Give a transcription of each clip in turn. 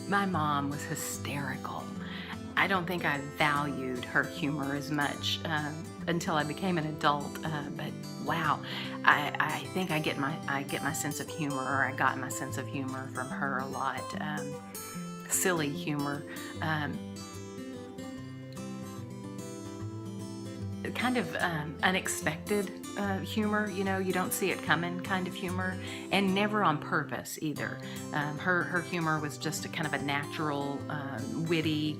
My mom was hysterical. I don't think I valued her humor as much until I became an adult. But wow, I think I get my sense of humor, or I got my sense of humor from her a lot. Silly humor. Um, Kind of unexpected humor, you don't see it coming kind of humor, and never on purpose either. Her humor was just a kind of a natural, witty.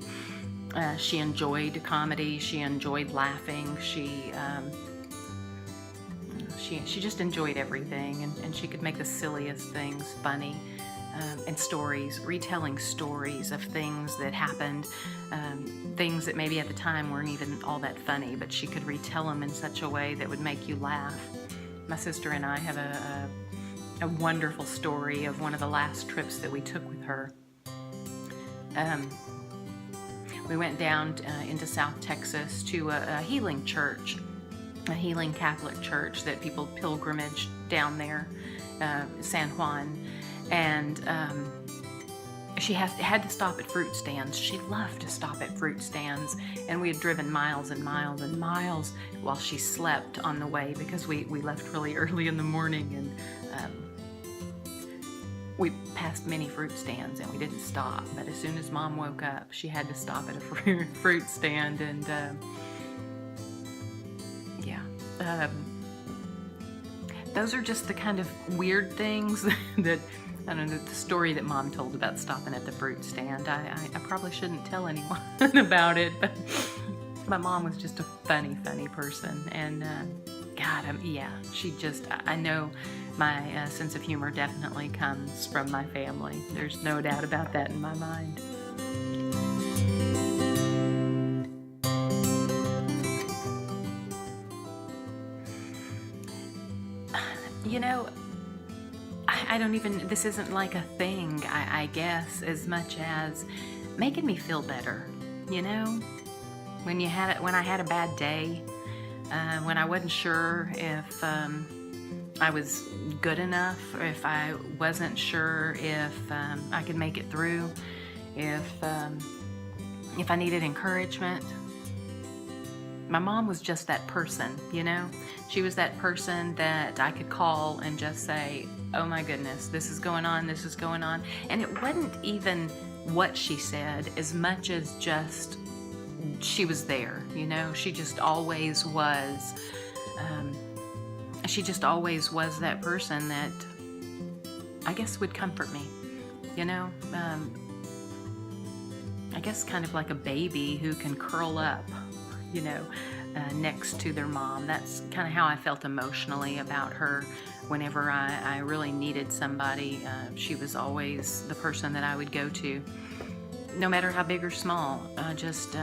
She enjoyed comedy. She enjoyed laughing. She just enjoyed everything, and she could make the silliest things funny. And stories, retelling stories of things that happened, things that maybe at the time weren't even all that funny, but she could retell them in such a way that would make you laugh. My sister and I have a wonderful story of one of the last trips that we took with her. Um, we went down into South Texas to a healing church, a healing Catholic church that people pilgrimage down there, San Juan. And she had to stop at fruit stands. She loved to stop at fruit stands, and we had driven miles and miles and miles while she slept on the way, because we left really early in the morning, and we passed many fruit stands and we didn't stop. But as soon as Mom woke up, she had to stop at a fruit stand, and yeah. Those are just the kind of weird things that, I don't know, the story that Mom told about stopping at the fruit stand. I probably shouldn't tell anyone about it, but my mom was just a funny person. And God, yeah, I know my sense of humor definitely comes from my family. There's no doubt about that in my mind. You know, I don't even, this isn't like a thing, I guess, as much as making me feel better, you know? When I had a bad day, when I wasn't sure if I was good enough, or if I wasn't sure if I could make it through, if I needed encouragement. My mom was just that person, you know? She was that person that I could call and just say, oh my goodness, this is going on, this is going on. And it wasn't even what she said as much as just she was there, you know? She just always was, that person that I guess would comfort me, you know? I guess kind of like a baby who can curl up, you know, next to their mom. That's kind of how I felt emotionally about her. Whenever I really needed somebody, she was always the person that I would go to, no matter how big or small. Just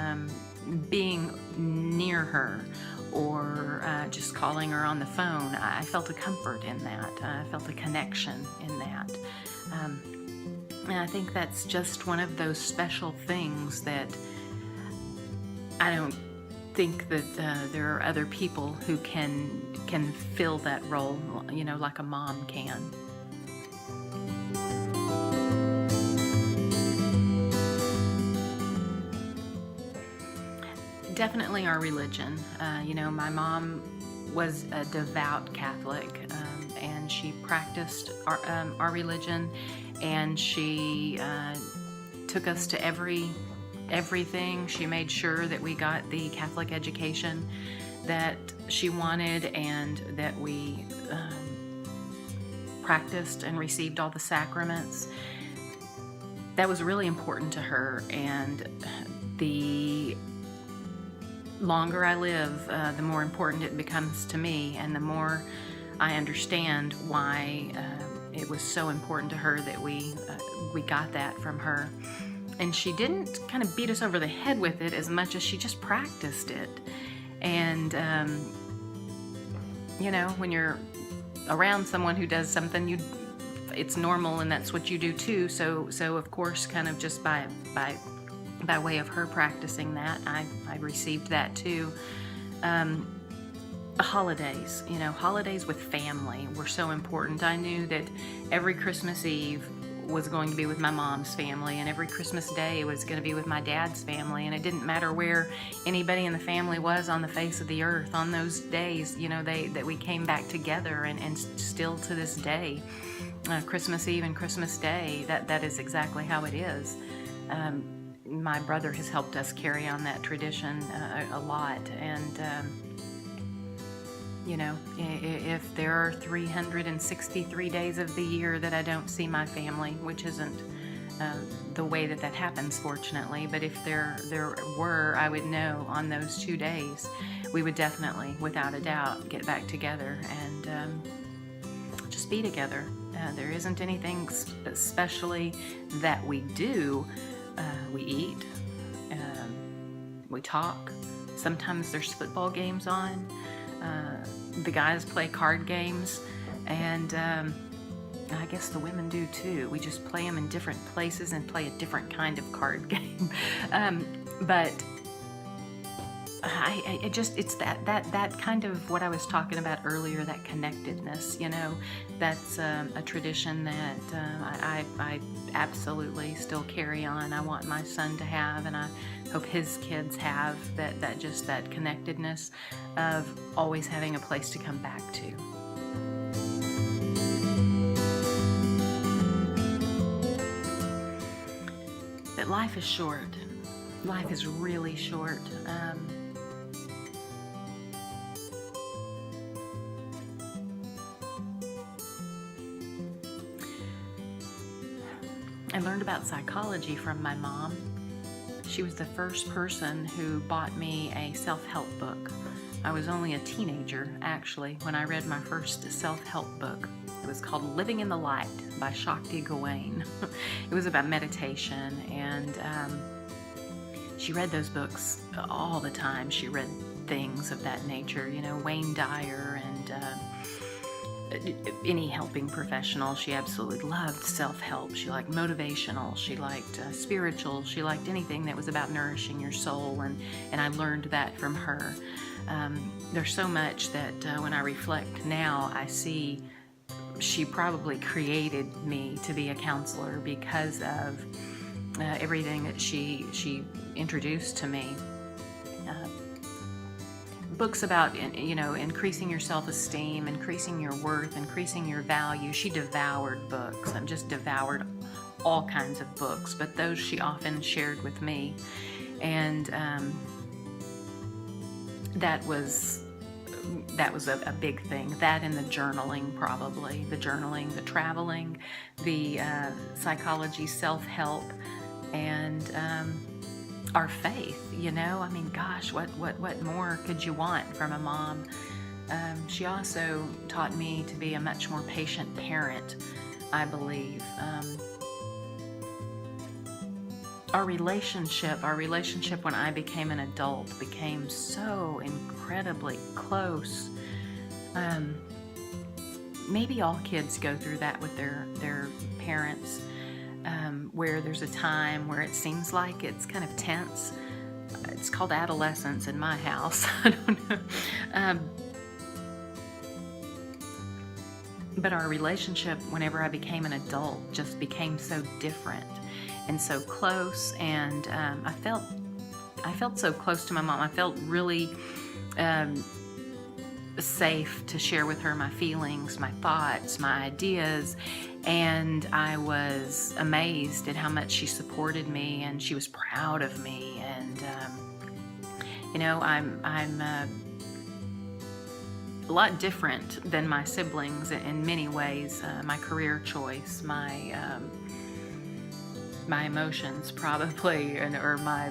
being near her, or just calling her on the phone, I felt a comfort in that. I felt a connection in that. And I think that's just one of those special things that I don't think that there are other people who can fill that role, you know, like a mom can. Definitely our religion. You know, my mom was a devout Catholic, and she practiced our religion, and she took us to everything. She made sure that we got the Catholic education that she wanted, and that we practiced and received all the sacraments. That was really important to her, and the longer I live, the more important it becomes to me, and the more I understand why it was so important to her that we got that from her. And she didn't kind of beat us over the head with it as much as she just practiced it. And you know, when you're around someone who does something, it's normal, and that's what you do too. So of course, kind of just by way of her practicing that, I received that too. Holidays, you know, holidays with family were so important. I knew that every Christmas Eve was going to be with my mom's family, and every Christmas Day was going to be with my dad's family, and it didn't matter where anybody in the family was on the face of the earth on those days. That we came back together, and still to this day, Christmas Eve and Christmas Day, that is exactly how it is. My brother has helped us carry on that tradition a lot, and if there are 363 days of the year that I don't see my family, which isn't the way that happens, fortunately, but if there were, I would know on those 2 days, we would definitely, without a doubt, get back together and just be together. There isn't anything especially that we do. We eat, we talk. Sometimes there's football games on. The guys play card games, and I guess the women do too. We just play them in different places and play a different kind of card game. But it's that kind of what I was talking about earlier, that connectedness, that's a tradition that I absolutely still carry on. I want my son to have, and I hope his kids have that connectedness of always having a place to come back to. But life is short. Life is really short. I learned about psychology from my mom. She was the first person who bought me a self-help book. I was only a teenager, actually, when I read my first self-help book. It was called Living in the Light by Shakti Gawain. It was about meditation, and she read those books all the time. She read things of that nature, Wayne Dyer and any helping professional. She absolutely loved self-help. She liked motivational. She liked spiritual. She liked anything that was about nourishing your soul, and I learned that from her. There's so much that when I reflect now, I see she probably created me to be a counselor because of everything that she introduced to me. Books about, increasing your self-esteem, increasing your worth, increasing your value. She devoured books. I've just devoured all kinds of books, but those she often shared with me. And that was a big thing. That and the journaling, probably. The journaling, the traveling, the psychology, self-help, and our faith, I mean, gosh, what more could you want from a mom? She also taught me to be a much more patient parent, I believe. Our relationship when I became an adult became so incredibly close. Maybe all kids go through that with their parents. Where there's a time where it seems like it's kind of tense. It's called adolescence in my house. I don't know. But our relationship, whenever I became an adult, just became so different and so close. And I felt so close to my mom. I felt really safe to share with her my feelings, my thoughts, my ideas, and I was amazed at how much she supported me, and she was proud of me. And I'm a lot different than my siblings in many ways. My career choice, my emotions, probably, or my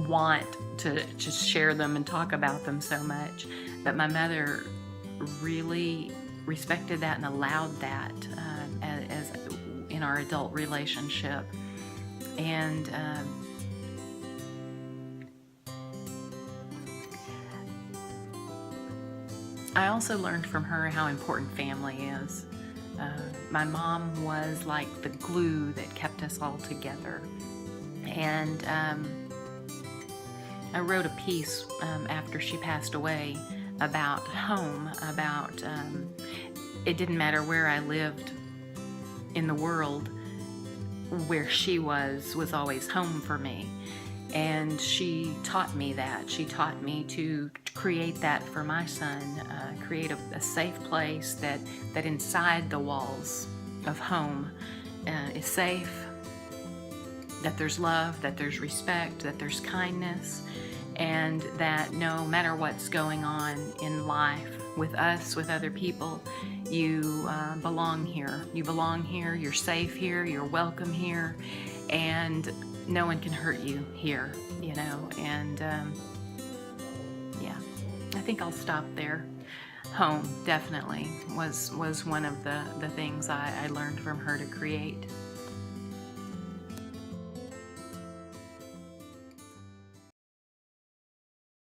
want to just share them and talk about them so much. But my mother really respected that and allowed that as in our adult relationship. And I also learned from her how important family is. My mom was like the glue that kept us all together. And I wrote a piece after she passed away about home, about it didn't matter where I lived in the world, where she was always home for me. And she taught me that. She taught me to create that for my son, create a safe place that inside the walls of home is safe, that there's love, that there's respect, that there's kindness, and that no matter what's going on in life with us, with other people, you belong here. You belong here, you're safe here, you're welcome here, and no one can hurt you here, you know. And yeah, I think I'll stop there. Home definitely was one of the things I learned from her to create.